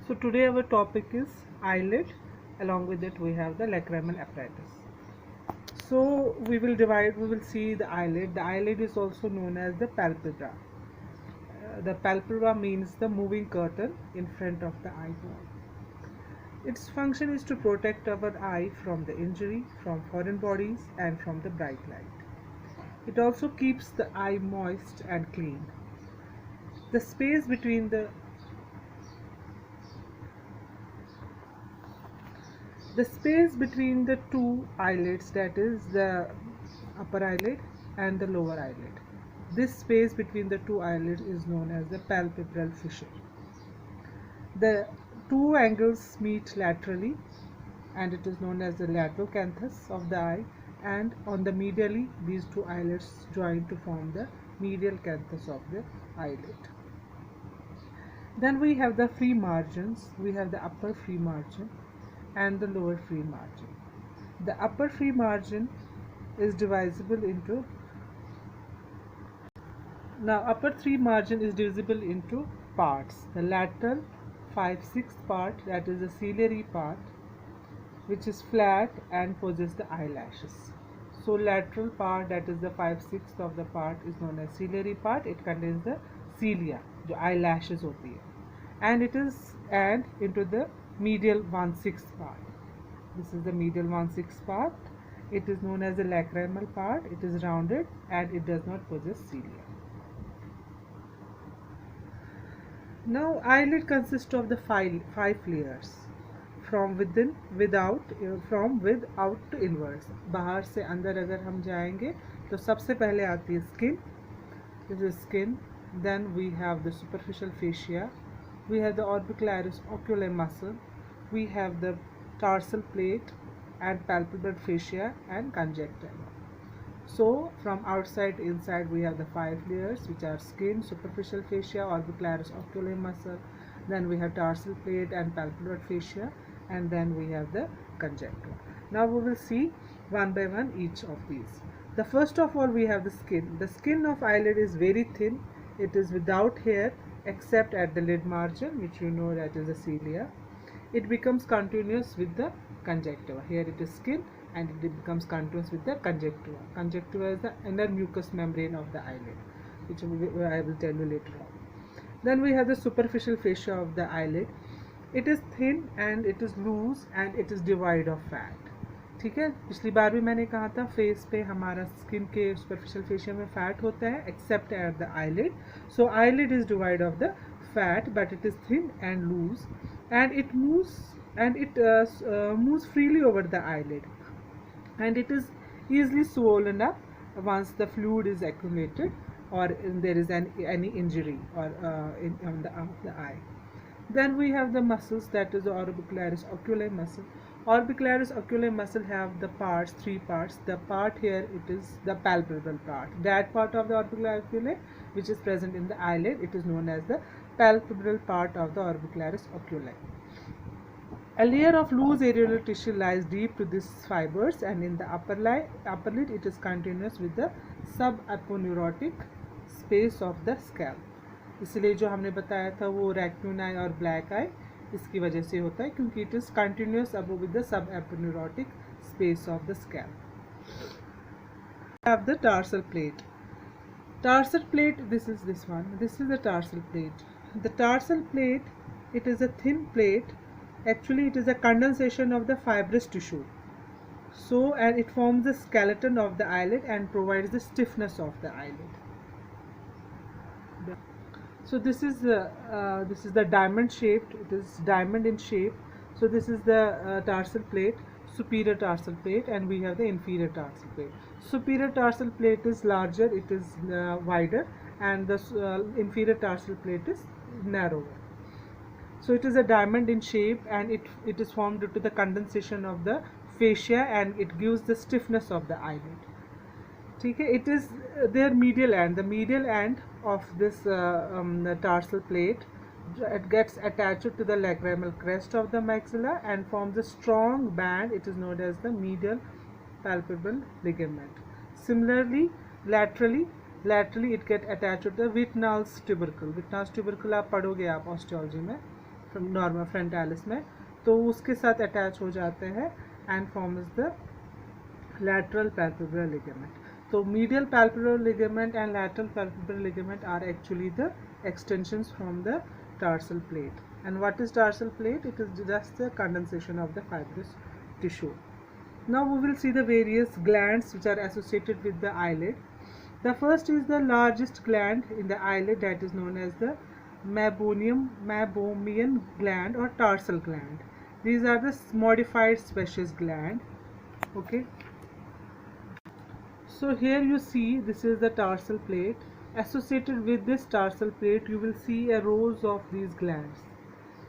So today our topic is eyelid. Along with it we have the lacrimal apparatus. So we will see the eyelid. The eyelid is also known as the palpebra. The palpebra means the moving curtain in front of the eyeball. Its function is to protect our eye from the injury, from foreign bodies and from the bright light. It also keeps the eye moist and clean. The space between the two eyelids, that is the upper eyelid and the lower eyelid. This space between the two eyelids is known as the palpebral fissure. The two angles meet laterally and it is known as the lateral canthus of the eye, and on the medially these two eyelids join to form the medial canthus of the eyelid. Then we have the free margins. We have the upper free margin and the lower free margin. The upper free margin is divisible into upper free margin is divisible into parts. The lateral 5/6 part, that is the ciliary part, which is flat and possesses the eyelashes. So lateral part, that is the 5/6 of the part, is known as ciliary part. It contains the cilia, जो eyelashes होती है, and into the medial 1/6 part. This is the medial 1/6 part. It is known as the lacrimal part. It is rounded and it does not possess cilia. Now eyelid consists of the five layers from without to inwards. बाहर से अंदर अगर हम जाएंगे तो सबसे पहले आती है skin. This is skin. Then we have the superficial fascia. We have the orbicularis oculi muscle. We have the tarsal plate and palpebral fascia and conjunctiva. So from outside to inside we have the five layers, which are skin, superficial fascia, orbicularis oculi muscle, then we have tarsal plate and palpebral fascia, and then we have the conjunctiva. Now we will see one by one each of these. The first of all we have the skin. The skin of eyelid is very thin. It is without hair except at the lid margin, which you know that is the cilia. It becomes continuous with the conjunctiva. Here it is skin and it becomes continuous with the conjunctiva. Conjunctiva is the inner mucous membrane of the eyelid, which I will tell you later on. Then we have the superficial fascia of the eyelid. It is thin and it is loose and it is devoid of fat. ठीक है, पिछली बार भी मैंने कहा था face पे हमारा skin के सुपरफिशियल फेशिया में फैट होता है accept at the eyelid. So eyelid is divide of the fat, but it is thin and loose, and it moves freely over the eyelid, and it is easily swollen up once the fluid is accumulated or there is any injury or on the eye. Then we have the muscles, that is the orbicularis oculi muscle. Orbicularis oculi muscle have the parts, three parts. The part here, it is the palpebral part. That part of the orbicularis oculi which is present in the eyelid, it is known as the palpebral part of the orbicularis oculi. A layer of loose areolar tissue lies deep to these fibers, and in the upper lid it is continuous with the subaponeurotic space of the scalp. इसलिए जो हमने बताया था वो रैक्यून आई और black आई इसकी वजह से होता है, क्योंकि it is continuous above with the subaponeurotic space of the scalp. We have the tarsal plate. Tarsal plate, this is this one. This is the tarsal plate. The tarsal plate, it is a thin plate. Actually, it is a condensation of the fibrous tissue. So, and it forms the skeleton of the eyelid and provides the stiffness of the eyelid. So this is the diamond shaped. It is diamond in shape. So this is the tarsal plate, superior tarsal plate, and we have the inferior tarsal plate. Superior tarsal plate is larger, it is wider, and the inferior tarsal plate is narrower. So it is a diamond in shape, and it is formed due to the condensation of the fascia, and it gives the stiffness of the eyelid. ठीक है, it is their medial end. The medial end of this the tarsal plate, it gets attached to the lacrimal crest of the maxilla and forms a strong band. It is known as the medial palpebral ligament. Similarly, laterally it get attached to the Wittnall's tubercle. Wittnall's tubercle आप पढ़ोगे आप osteology में. Normal frontalis में, तो उसके साथ attach हो जाते हैं and forms the lateral palpebral ligament. So medial palpebral ligament and lateral palpebral ligament are actually the extensions from the tarsal plate. And what is tarsal plate? It is just the condensation of the fibrous tissue. Now we will see the various glands which are associated with the eyelid. The first is the largest gland in the eyelid, that is known as the meibomian gland or tarsal gland. These are the modified sebaceous gland. Okay. So here you see this is the tarsal plate. Associated with this tarsal plate you will see a rows of these glands.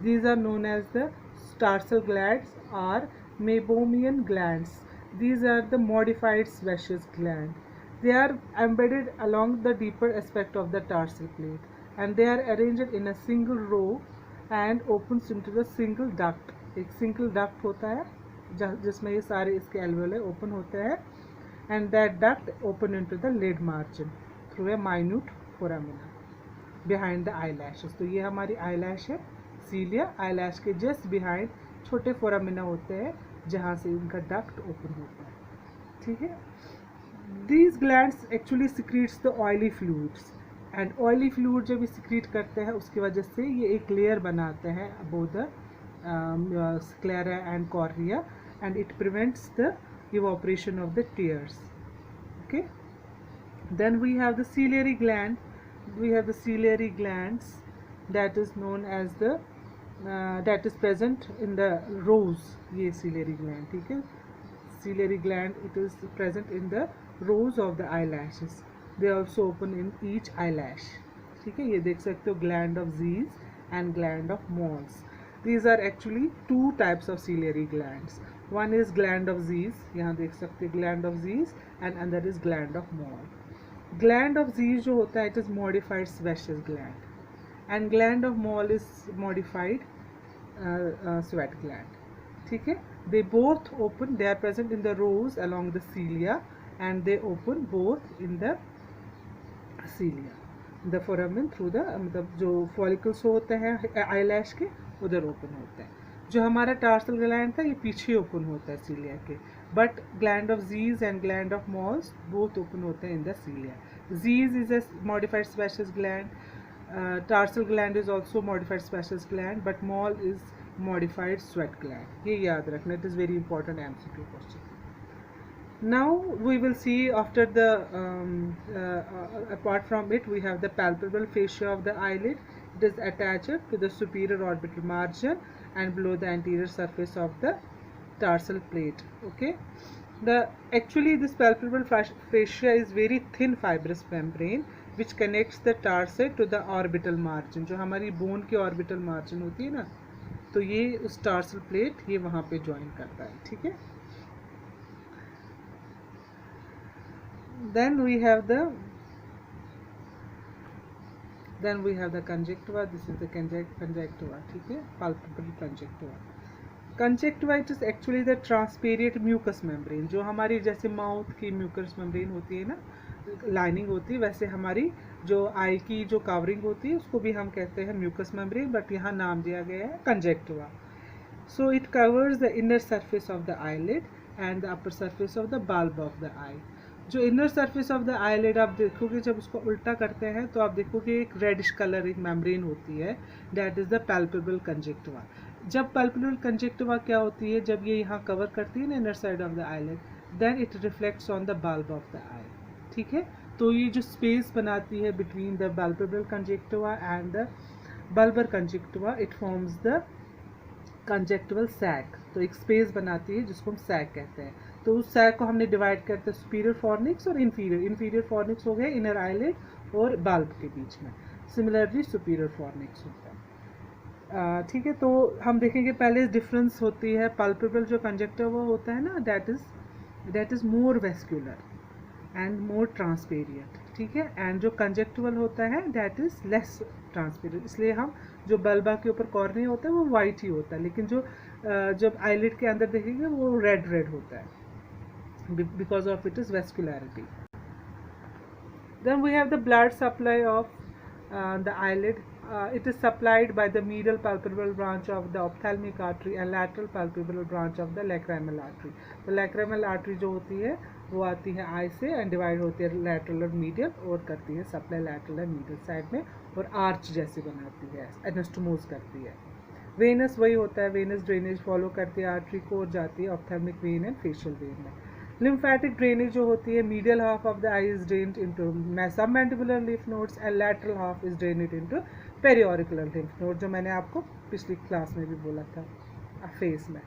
These are known as the tarsal glands or meibomian glands. These are the modified sebaceous gland. They are embedded along the deeper aspect of the tarsal plate and they are arranged in a single row and opens into the single duct. एक single duct होता है जिसमें ये सारे इसके alveoli open होते हैं and that duct open into the lid margin through a minute foramina behind the eyelashes. तो ये हमारी eyelash है, cilia, eyelash के just behind छोटे foramina होते हैं जहाँ से इनका duct open होता है. ठीक है. These glands actually secretes the oily fluids and oily fluid जब ये secrete करते हैं उसकी वजह से ये एक layer बनाते हैं above the sclera and cornea and it prevents the evaporation of the tears. Okay. Then we have the ciliary gland. We have the ciliary glands that is known as the that is present in the rows. ये ciliary gland, ठीक है. Ciliary gland, it is present in the rows of the eyelashes. They also open in each eyelash. ठीक है. ये देख सकते हो gland of Zeiss and gland of Mohs. These are actually two types of ciliary glands. One is gland of Zeiss, यहाँ देख सकते हैं gland of Zeiss, and another is gland of Mohr. Gland of Zeiss जो होता है it is modified sebaceous gland, and gland of Mohr is modified sweat gland. ठीक है. They both open. They are present in the rows along the cilia, and they open both in the cilia. The foramen through the मतलब जो follicles होते हैं eyelash के उधर open होते हैं. जो हमारा टार्सल ग्लैंड था ये पीछे ओपन होता है सीलिया के, but gland of Zeis and gland of Moll's both open होते हैं in the cilia. Zeis is a modified sebaceous gland, tarsal gland is also modified sebaceous gland, but Moll is modified sweat gland. ये याद रखना, it is very important MCQ question. Now we will see after the apart from it we have the palpebral fascia of the eyelid. It is attached to the superior orbital margin and below the anterior surface of the tarsal plate. Okay. Actually this palpebral fascia is very thin fibrous membrane which connects the tarsi to the orbital margin. जो हमारी bone की orbital margin होती है ना, तो ये उस tarsal plate ये वहाँ पे join करता है. ठीक है. Then we have the conjunctiva. This is the conjunctiva. ठीक है. Palpebral conjunctiva. Conjunctiva it is actually the transparent mucous membrane. जो हमारी जैसे माउथ की mucous membrane होती है ना, लाइनिंग होती है, वैसे हमारी जो आई की जो कवरिंग होती है उसको भी हम कहते हैं mucous membrane, बट यहाँ नाम दिया गया है conjunctiva. So it covers the inner surface of the eyelid and the upper surface of the bulb of the eye. जो inner surface of the eyelid आप देखोगे जब उसको उल्टा करते हैं तो आप देखोगे एक रेडिश कलर एक मेम्ब्रेन होती है, that is the palpebral conjunctiva. जब पैल्पेबल कंजक्टिवा क्या होती है, जब ये यहाँ कवर करती है ना inner side of the eyelid, then it reflects on the bulb of the eye. ठीक है. तो ये जो स्पेस बनाती है between the palpebral conjunctiva and the bulbar conjunctiva, it forms the conjunctival sac. तो एक स्पेस बनाती है जिसको हम सैक कहते हैं. तो उस सैक को हमने डिवाइड करते हैं सुपीरियर फॉर्निक्स और इन्फीरियर. इन्फीरियर फॉर्निक्स हो गए इनर आईलिड और बल्ब के बीच में. सिमिलरली सुपीरियर फॉर्निक्स होता है. ठीक है. तो हम देखेंगे पहले डिफरेंस होती है. पल्पेबल जो कंजक्टिवा होता है ना, that is more vascular and more transparent. ठीक है. एंड जो कंजक्टिवल होता है दैट इज़ लेस ट्रांसपेरेंट. इसलिए हम जो बल्बा के ऊपर कॉर्निया होता है वो वाइट ही होता है, लेकिन जो जब आईलिड के अंदर देखेंगे वो रेड होता है because of its vascularity. Then we have the blood supply of the eyelid. it is supplied by the medial palpebral branch of the ophthalmic artery and lateral palpebral branch of the lacrimal artery. तो lacrimal artery जो होती है वो आती है आई से and divide होती है lateral और medial और करती है सप्लाई lateral और medial साइड में और आर्च जैसी बनाती है, एनास्टोमोज करती है. वेनस वही होता है, वेनस ड्रेनेज फॉलो करती है आर्टरी को और जाती है ophthalmic vein and facial vein में. लिम्फेटिक ड्रेनेज जो होती है, medial half of the eye is drained into submandibular lymph nodes and lateral half is drained into preauricular lymph node, जो मैंने आपको पिछली क्लास में भी बोला था फेस में.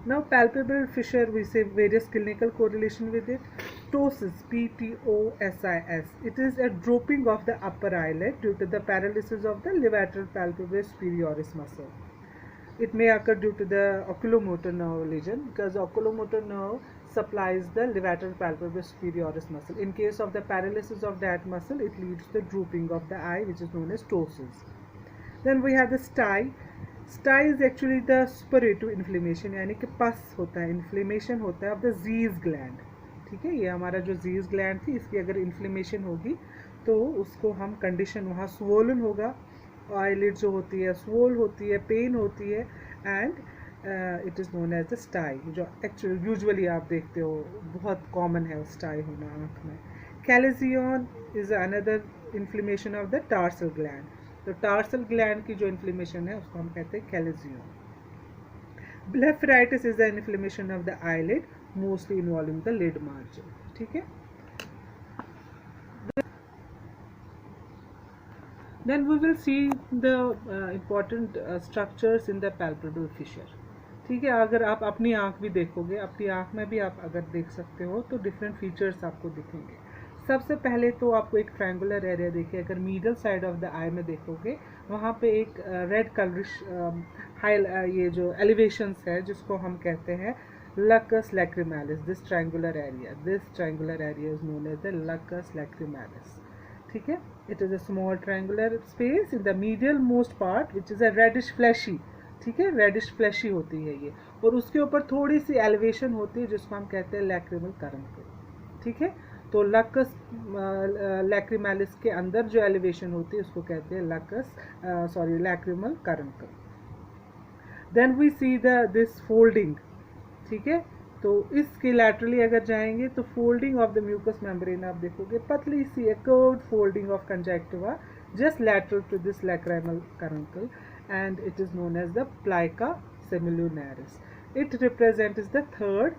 Now palpebral fissure, we say various clinical correlation with it. Ptosis, P-T-O-S-I-S. It is a drooping of the upper eyelid due to the paralysis of the levator palpebral superioris muscle. It may occur due to the oculomotor nerve lesion because oculomotor nerve supplies the levator palpebral superioris muscle. In case of the paralysis of that muscle, it leads to the drooping of the eye, which is known as ptosis. Then we have the stye. Stye is actually the suppurative inflammation, यानी कि पस होता है, inflammation होता है of the जीज gland. ठीक है, ये हमारा जो जीज ग्लैंड थी इसकी अगर इन्फ्लेमेशन होगी तो उसको हम कंडीशन वहाँ स्वोलन होगा, आईलिड जो होती है स्वोल होती है, पेन होती है and it is known as the stye, जो एक्चुअली यूजुअली आप देखते हो बहुत कॉमन है स्टाई होना आँख में. Chalazion is another inflammation of the tarsal gland. तो टार्सल ग्लैंड की जो इन्फ्लेमेशन है उसको हम कहते हैं chalazion. Blepharitis is the inflammation of the eyelid mostly involving the lid margin. ठीक है, then we will see the important structures in the palpebral fissure. ठीक है, अगर आप अपनी आँख भी देखोगे, अपनी आँख में भी आप अगर देख सकते हो तो डिफरेंट फीचर्स आपको दिखेंगे. सबसे पहले तो आपको एक ट्रायंगुलर एरिया देखिए, अगर मिडल साइड ऑफ द आई में देखोगे वहाँ पे एक रेड कलरिश ये जो एलिवेशंस है जिसको हम कहते हैं lacus lacrimalis. This triangular area is known as the lacus lacrimalis. ठीक है, it is a small triangular space in the medial most part which is a reddish fleshy. ठीक है, रेडिश फ्लैशी होती है ये, और उसके ऊपर थोड़ी सी एलिवेशन होती है जिसको हम कहते हैं लैक्रिमल करंकल. ठीक है, तो लकस लैक्रिमैलिस के अंदर जो एलिवेशन होती है उसको कहते हैं lacrimal caruncle. Then we see this folding. ठीक है, तो इसके लैटरली अगर जाएंगे तो folding of the mucous membrane आप देखोगे, पतली सी a curved folding of conjunctiva just lateral to this lacrimal caruncle and it is known as the plica semilunaris. It represents the third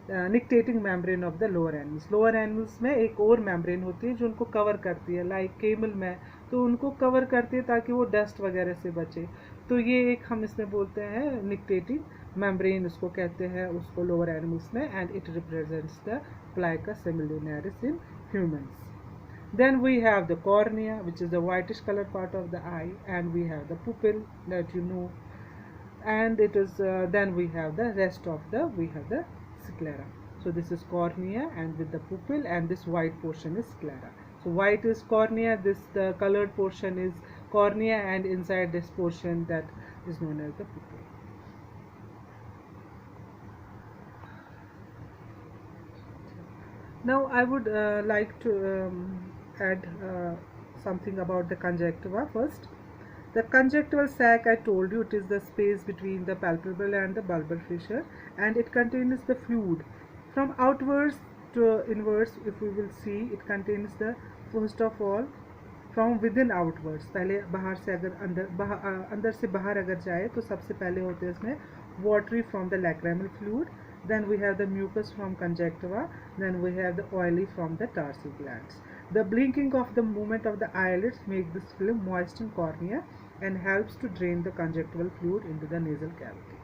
nictitating membrane of the lower animals. Lower animals में एक और membrane होती है जो उनको cover करती है, like camel में तो उनको कवर करती है ताकि वो डस्ट वगैरह से बचे. तो ये एक हम इसमें बोलते हैं निक्टेटिंग मेम्ब्रेन उसको कहते हैं, उसको लोअर एनिमल्स में, and it represents the plica semilunaris in humans. Then we have the cornea, which is the whitish colored part of the eye, and we have the pupil that you know, and it is then we have the rest of the sclera. So this is cornea and with the pupil, and this white portion is sclera. So white is cornea, the colored portion is cornea, and inside this portion that is known as the pupil. Now I would like to add something about the conjunctiva first. The conjunctival sac, I told you, it is the space between the palpebral and the bulbar fissure, and it contains the fluid. From outwards to inwards, if we will see, it contains the, first of all, from within outwards. पहले बाहर से अगर अंदर से बाहर अगर जाए तो सबसे पहले होते हैं इसमें watery from the lacrimal fluid, then we have the mucus from conjunctiva, then we have the oily from the tarsal glands. The blinking of the movement of the eyelids make this film moisten cornea and helps to drain the conjunctival fluid into the nasal cavity.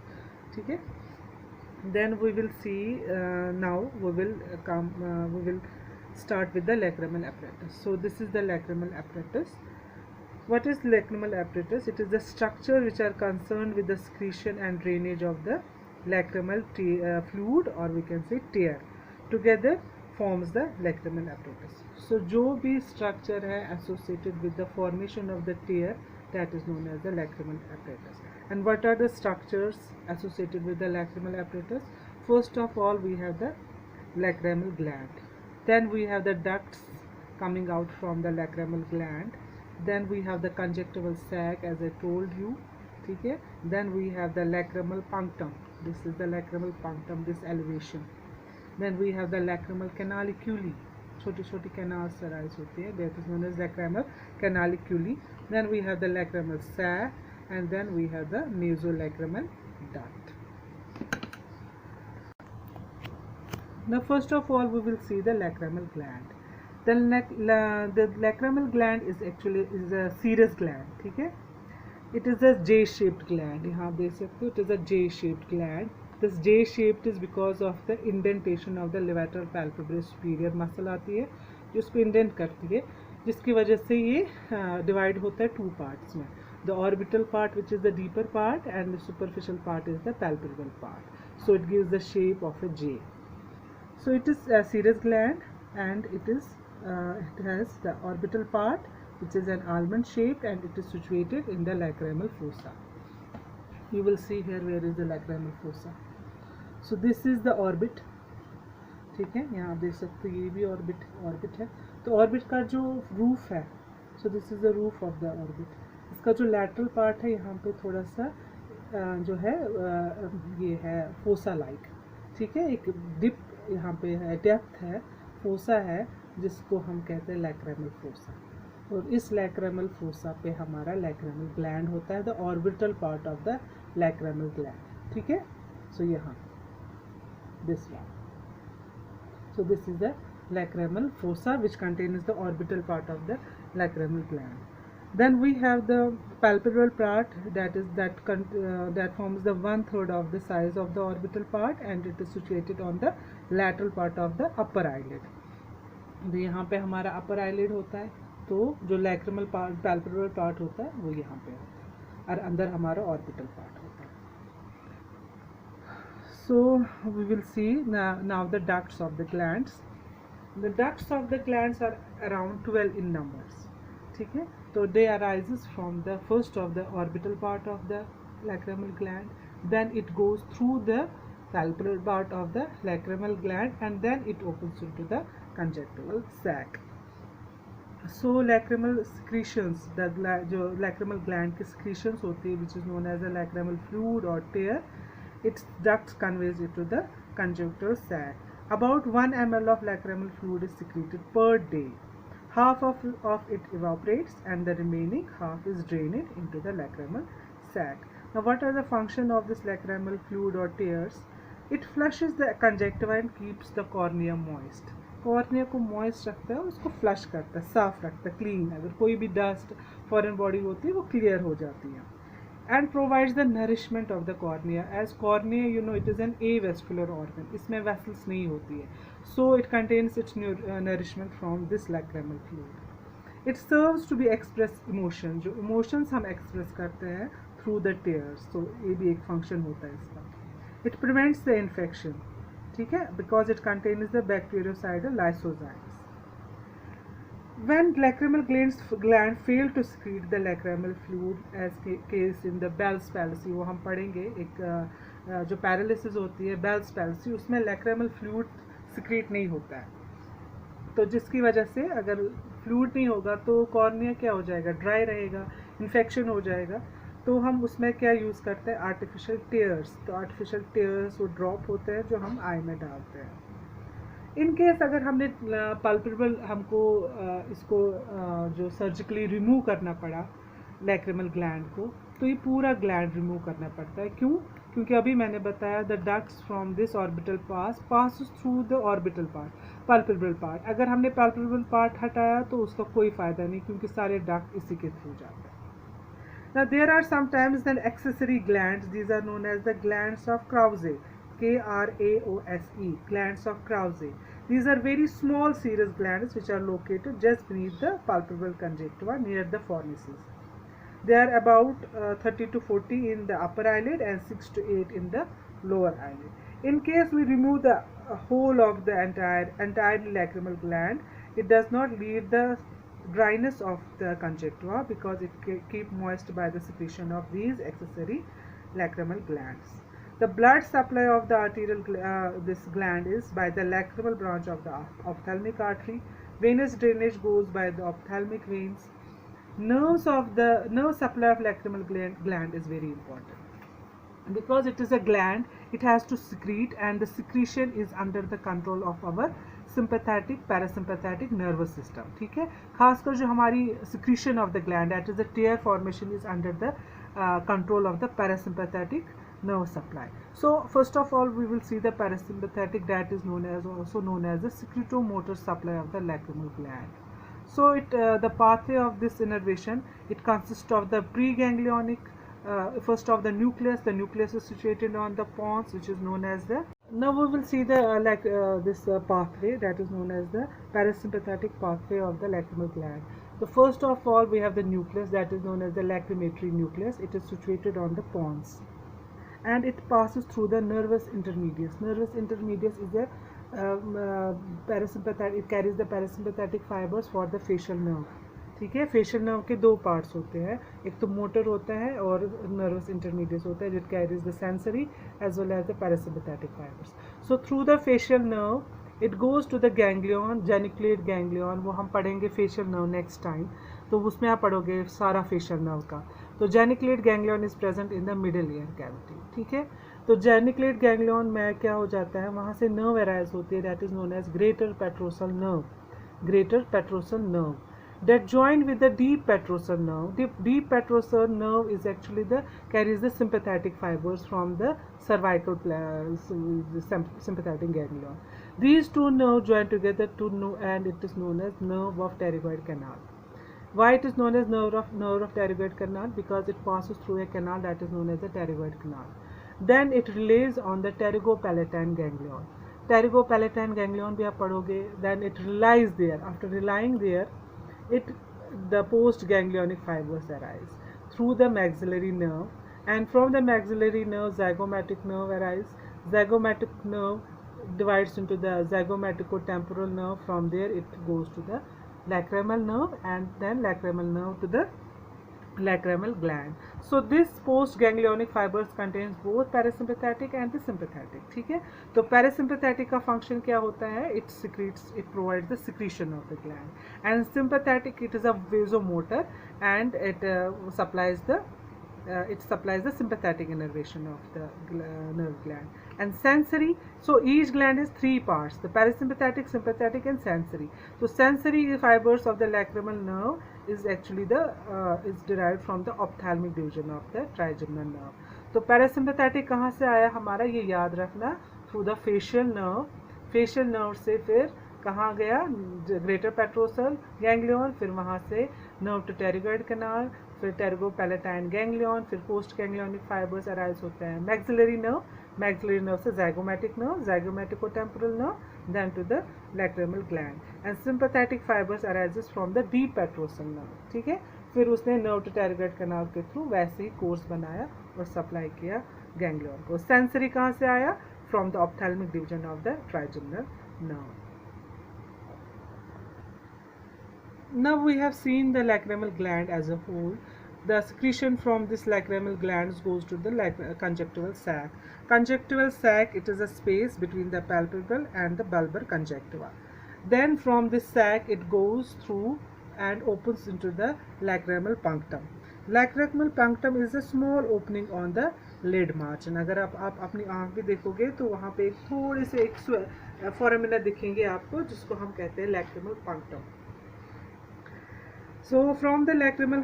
ठीक है, then we will see now we will start with the lacrimal apparatus. So this is the lacrimal apparatus. What is lacrimal apparatus? It is the structure which are concerned with the secretion and drainage of the lacrimal fluid, or we can say tear. Together forms the lacrimal apparatus. So जो भी structure है associated with the formation of the tear, that is known as the lacrimal apparatus. And what are the structures associated with the lacrimal apparatus? First of all, we have the lacrimal gland. Then we have the ducts coming out from the lacrimal gland. Then we have the conjunctival sac, as I told you. ठीक है. Then we have the lacrimal punctum. This is the lacrimal punctum, this elevation. Then we have the lacrimal canaliculi. छोटी छोटी canals arise होती है. That is known as lacrimal canaliculi. Then we have the lacrimal sac, and then we have the nasolacrimal duct. Now first of all we will see the lacrimal gland. The lacrimal gland is actually a serous gland. ठीक है. It is a J-shaped gland. यहाँ आप देख सकते हो. It is a J-shaped gland. This J-shaped is because of the indentation of the levator palpebral superior muscle आती है जो उसको indent करती है, जिसकी वजह से ये divide होता है two parts में. The orbital part, which is the deeper part, and the superficial part is the palpebral part. So it gives the shape of a J. So it is a serous gland, and it has the orbital part, which is an almond shaped, and it is situated in the lacrimal fossa. You will see here where is the lacrimal fossa. So this is the orbit. ठीक है. यहाँ आप देख सकते हो ये भी orbit है. तो orbit का जो roof है, so this is the roof of the orbit. इसका जो lateral part है यहाँ पे थोड़ा सा जो है ये है fossa like. ठीक है. एक dip यहाँ पे है, डेप्थ है, फोसा है, जिसको हम कहते हैं लैक्रिमल फोसा. और इस लैक्रिमल फोसा पे हमारा लैक्रिमल ग्लैंड होता है, the orbital part of the lacrimal gland. ठीक है. सो यहाँ this one. So this is the lacrimal fossa, which contains the orbital part of the lacrimal gland. Then we have the palpebral part, that forms the 1/3 of the size of the orbital part, and it is situated on the lateral part of the upper eyelid. तो यहाँ पे हमारा upper eyelid होता है, तो जो lacrimal part palpebral part होता है वो यहाँ पे होता है, और अंदर हमारा orbital part होता है. So we will see now the ducts of the glands. The ducts of the glands are around 12 in numbers. ठीक है. So they arises from the first of the orbital part of the lacrimal gland, then it goes through the palpebral part of the lacrimal gland, and then it opens into the conjunctival sac. So lacrimal secretions, जो lacrimal gland की secretions होती है, which is known as the lacrimal fluid or tear, its ducts conveys it to the conjunctival sac. About 1 ml of lacrimal fluid is secreted per day. Half of it evaporates, and the remaining half is drained into the lacrimal sac. Now what are the function of this lacrimal fluid or tears? It flushes the conjunctiva and keeps the cornea moist. Cornea को moist रखता है, उसको flush करता है, साफ रखता है, clean. अगर कोई भी डस्ट फॉरेन बॉडी होती है वो क्लियर हो जाती है. And provides the nourishment of the cornea, as cornea, you know, it is an avascular organ. इसमें vessels नहीं होती है, so it contains its nourishment from this lacrimal fluid. It serves to be express emotion, जो emotions हम express करते हैं through the tears, so ये भी एक function होता है इसका. It prevents the infection, ठीक है, because it contains the bactericidal lysozymes. When lacrimal gland fail to secrete the lacrimal fluid, as case in the Bell's palsy, वो हम पढ़ेंगे, एक जो पैरालिसिस होती है Bell's palsy, उसमें lacrimal fluid secrete नहीं होता है, तो जिसकी वजह से अगर फ्लूइड नहीं होगा तो कॉर्निया क्या हो जाएगा, ड्राई रहेगा, इन्फेक्शन हो जाएगा. तो हम उसमें क्या यूज़ करते हैं, आर्टिफिशियल टेयर्स. तो आर्टिफिशियल टेयर्स वो ड्रॉप होते हैं जो हम आई में डालते हैं. इन केस अगर हमने पल्पेबल हमको इसको जो सर्जिकली रिमूव करना पड़ा लैक्रिमल ग्लैंड को, तो ये पूरा ग्लैंड रिमूव करना पड़ता है. क्यों? क्योंकि अभी मैंने बताया the ducts from this orbital pass through the orbital part, palpebral part. अगर हमने पल्पेबल पार्ट हटाया तो उसका कोई फ़ायदा नहीं, क्योंकि सारे डक्ट इसी के थ्रू जाते हैं. Now there are sometimes then accessory glands. These are known as the glands of Krause, Krause, glands of Krause. These are very small serous glands which are located just beneath the palpebral conjunctiva near the fornices. They are about 30 to 40 in the upper eyelid and 6 to 8 in the lower eyelid. In case we remove the whole of the entire lacrimal gland, it does not leave the dryness of the conjunctiva, because it keep moist by the secretion of these accessory lacrimal glands. The blood supply of the arterial this gland is by the lacrimal branch of the ophthalmic artery. Venous drainage goes by the ophthalmic veins. nerve supply of lacrimal gland is very important because it is a gland. It has to secrete, and the secretion is under the control of our sympathetic parasympathetic nervous system. ठीक है, खासकर जो हमारी secretion of the gland, that is the tear formation, is under the control of the parasympathetic nerve supply. So first of all we will see the parasympathetic, that is also known as the secretomotor supply of the lacrimal gland. So the pathway of this innervation, it consists of the preganglionic, first of the nucleus. The nucleus is situated on the pons, which is known as the. Now we will see the this pathway that is known as the parasympathetic pathway of the lacrimal gland. So first of all we have the nucleus, that is known as the lacrimatory nucleus. It is situated on the pons, and it passes through the nervus intermedius. Nervus intermedius is a parasympathetic. It carries the parasympathetic fibers for the facial nerve. ठीक है, facial nerve के दो parts होते हैं, एक तो motor होता है और नर्वस इंटरमीडियस होता है, it carries the sensory as well as the parasympathetic fibres. So through the facial nerve it goes to the ganglion, geniculate ganglion. वो हम पढ़ेंगे फेशियल नर्व नेक्स्ट टाइम, तो उसमें आप पढ़ोगे सारा फेशियल नर्व का. तो geniculate ganglion is present in the middle ear cavity. ठीक है, तो जेनिकुलेट गैंग्लियन में क्या हो जाता है, वहाँ से नर्व अराइज होती है, that is known as greater petrosal nerve. Greater petrosal nerve that joined with the deep petrosal nerve. The deep petrosal nerve is actually carries the sympathetic fibers from the cervical sympathetic ganglion. These two nerves join together and it is known as nerve of pterygoid canal. Why it is known as nerve of pterygoid canal? Because it passes through a canal that is known as the pterygoid canal. Then it relays on the pterygopalatine ganglion. Pterygopalatine ganglion भी आप पढ़ोगे. Then it relies there. After relying there, the postganglionic fibers arise through the maxillary nerve, and from the maxillary nerve zygomatic nerve arise. Zygomatic nerve divides into the zygomaticotemporal nerve. From there it goes to the lacrimal nerve, and then lacrimal nerve to the lacrimal gland. So this postganglionic fibers contains both parasympathetic and the sympathetic. ठीक है, तो parasympathetic का function क्या होता है, it secretes, it provides the secretion of the gland, and sympathetic it is a vasomotor and it supplies the sympathetic innervation of the nerve gland. And sensory, so each gland has three parts: the parasympathetic, sympathetic and sensory. So sensory fibers of the lacrimal nerve is actually is derived from the ophthalmic division of the trigeminal nerve. तो parasympathetic कहाँ से आया हमारा, ये याद रखना, through the facial nerve. facial nerve से फिर कहाँ गया, ग्रेटर पेट्रोसल गैंग्लियन, फिर वहाँ से नर्व टू टेरिगॉइड कैनाल, फिर टेरिगोपैलेटाइन गैंग्लियन, फिर पोस्ट गैंग्लियनिक फाइबर्स अराइज होते हैं मैक्सिलरी नर्व से zygomatic-टेम्पोरल nerve, then to the lacrimal gland, and sympathetic fibers arises from the deep petrosal nerve. ठीक है, फिर उसने नर्व टू टेरिगॉइड कैनाल के थ्रू वैसे ही कोर्स बनाया और सप्लाई किया गैंग्लियन को. सेंसरी कहाँ से आया, from the ophthalmic division of the trigeminal nerve. Now we have seen the lacrimal gland as a whole. The secretion from this lacrimal glands goes to the conjunctival sac. Conjunctival sac, it is a space between the palpebral and the bulbar conjunctiva. Then from this sac it goes through and opens into the lacrimal punctum. Lacrimal punctum is a small opening on the lid margin. अगर आप अपनी आँख भी देखोगे तो वहाँ पे थोड़े से एक फॉर्मूला दिखेंगे आपको, जिसको हम कहते हैं lacrimal punctum. So from the lacrimal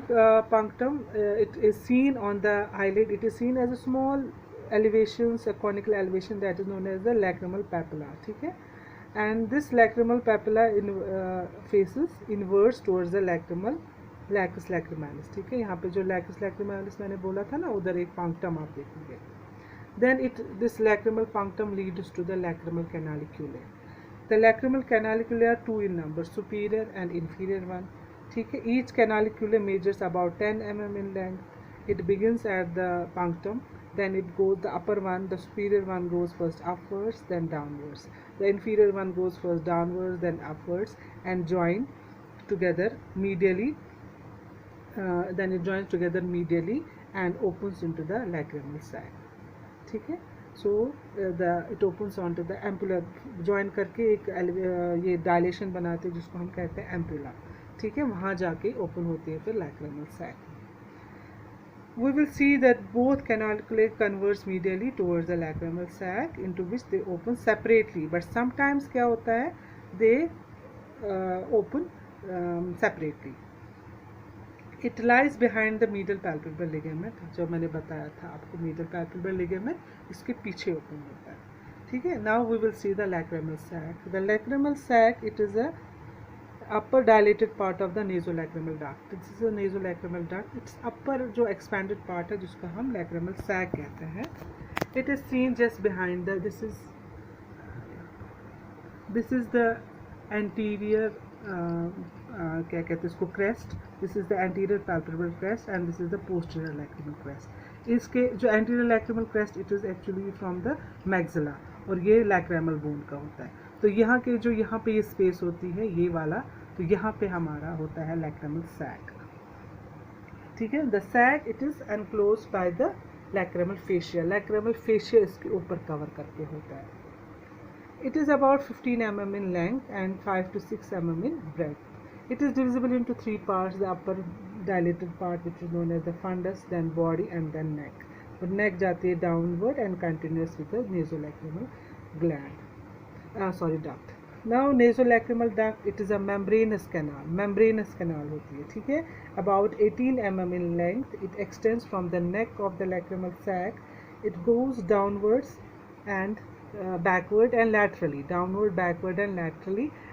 punctum, it is seen on the eyelid. It is seen as a small elevations, a conical elevation that is known as the lacrimal papilla. ठीक है, and this lacrimal papilla faces inwards towards the lacus lacrimalis. ठीक है, यहाँ पे जो lacus lacrimalis मैंने बोला था ना, उधर एक punctum आप देखेंगे. Then this lacrimal punctum leads to the lacrimal canaliculae. The lacrimal canaliculae are two in number, superior and inferior one. ठीक है, each canalicule measures about 10 mm in length. It begins at the punctum, then it goes, the upper one, the superior one goes first upwards, then downwards. The inferior one goes first downwards, then upwards, and join together medially. Then it joins together medially and opens into the lacrimal sac. ठीक है, so it opens onto the ampulla. join करके एक ये dilation बनाते हैं जिसको हम कहते हैं ampulla. ठीक है, वहाँ जाके ओपन होती है फिर lacrimal sac. We will see that both canaliculi converge medially towards the lacrimal sac into which they open separately, but sometimes क्या होता है, they open separately. It lies behind the medial palpebral ligament, जो मैंने बताया था आपको, medial palpebral ligament इसके पीछे ओपन होता है, ठीक है। Now we will see the lacrimal sac. The lacrimal sac, it is a upper dilated part of the nasolacrimal duct. This is a nasolacrimal duct. It's upper जो expanded part है जिसको हम lacrimal sac कहते हैं. It is seen just behind the, this is the anterior क्या कहते हैं इसको, crest. This is the anterior palpebral crest and this is the posterior lacrimal crest. इसके जो anterior lacrimal crest, it is actually from the maxilla और ये lacrimal bone का होता है. तो यहाँ के जो यहाँ पे ये स्पेस होती है ये वाला, तो यहाँ पे हमारा होता है लैक्रिमल सैक, ठीक है। The sac it is enclosed by the lacrimal fascia, lacrimal fascia इसके ऊपर कवर करके होता है. It is about 15 mm in length and 5 to 6 mm in breadth. It is divisible into 3 parts, the upper dilated part which is known as the fundus, then body and then neck. और neck जाती है downward and continues with the nasolacrimal gland. Duct. Now nasolacrimal duct, it is a membranous canal होती है, ठीक है, about 18 mm in length. It extends from the neck of the lacrimal sac. It goes downwards and backward and laterally,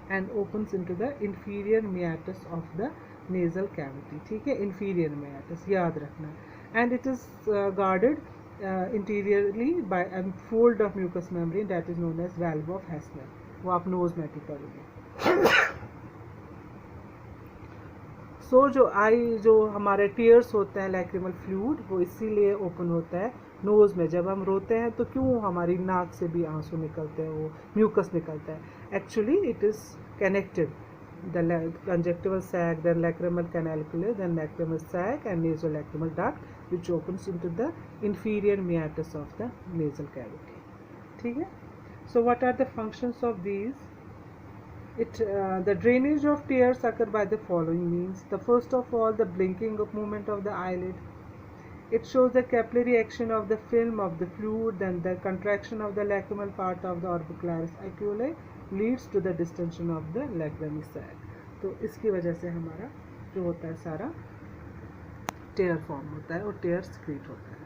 and opens into the inferior meatus of the nasal cavity, ठीक है, inferior meatus याद रखना. And it is guarded interiorly by a fold of mucous membrane that is known as valve of Hassner. वो आप knows में भी पढ़ोगे. सो जो हमारे टीयर्स होता है लैक्रिमल फ्लूइड, वो इसीलिए ओपन होता है नोज़ में. जब हम रोते हैं तो क्यों हमारी नाक से भी आंसू निकलते हैं, वो म्यूकस निकलता है. Actually it is connected, the conjunctival sac, then lacrimal canaliculi, then lacrimal sac and nasolacrimal duct, which opens into the inferior meatus of the nasal cavity. ठीक है. So what are the functions of these? The drainage of tears occur by the following means. The first of all, the blinking of movement of the eyelid. It shows the capillary action of the film of the fluid, then the contraction of the lacrimal part of the orbicularis oculi leads to the distension of the lacrimal sac. तो इसकी वजह से हमारा जो होता है सारा टेयर form होता है और टेयर सिक्रीट होता है.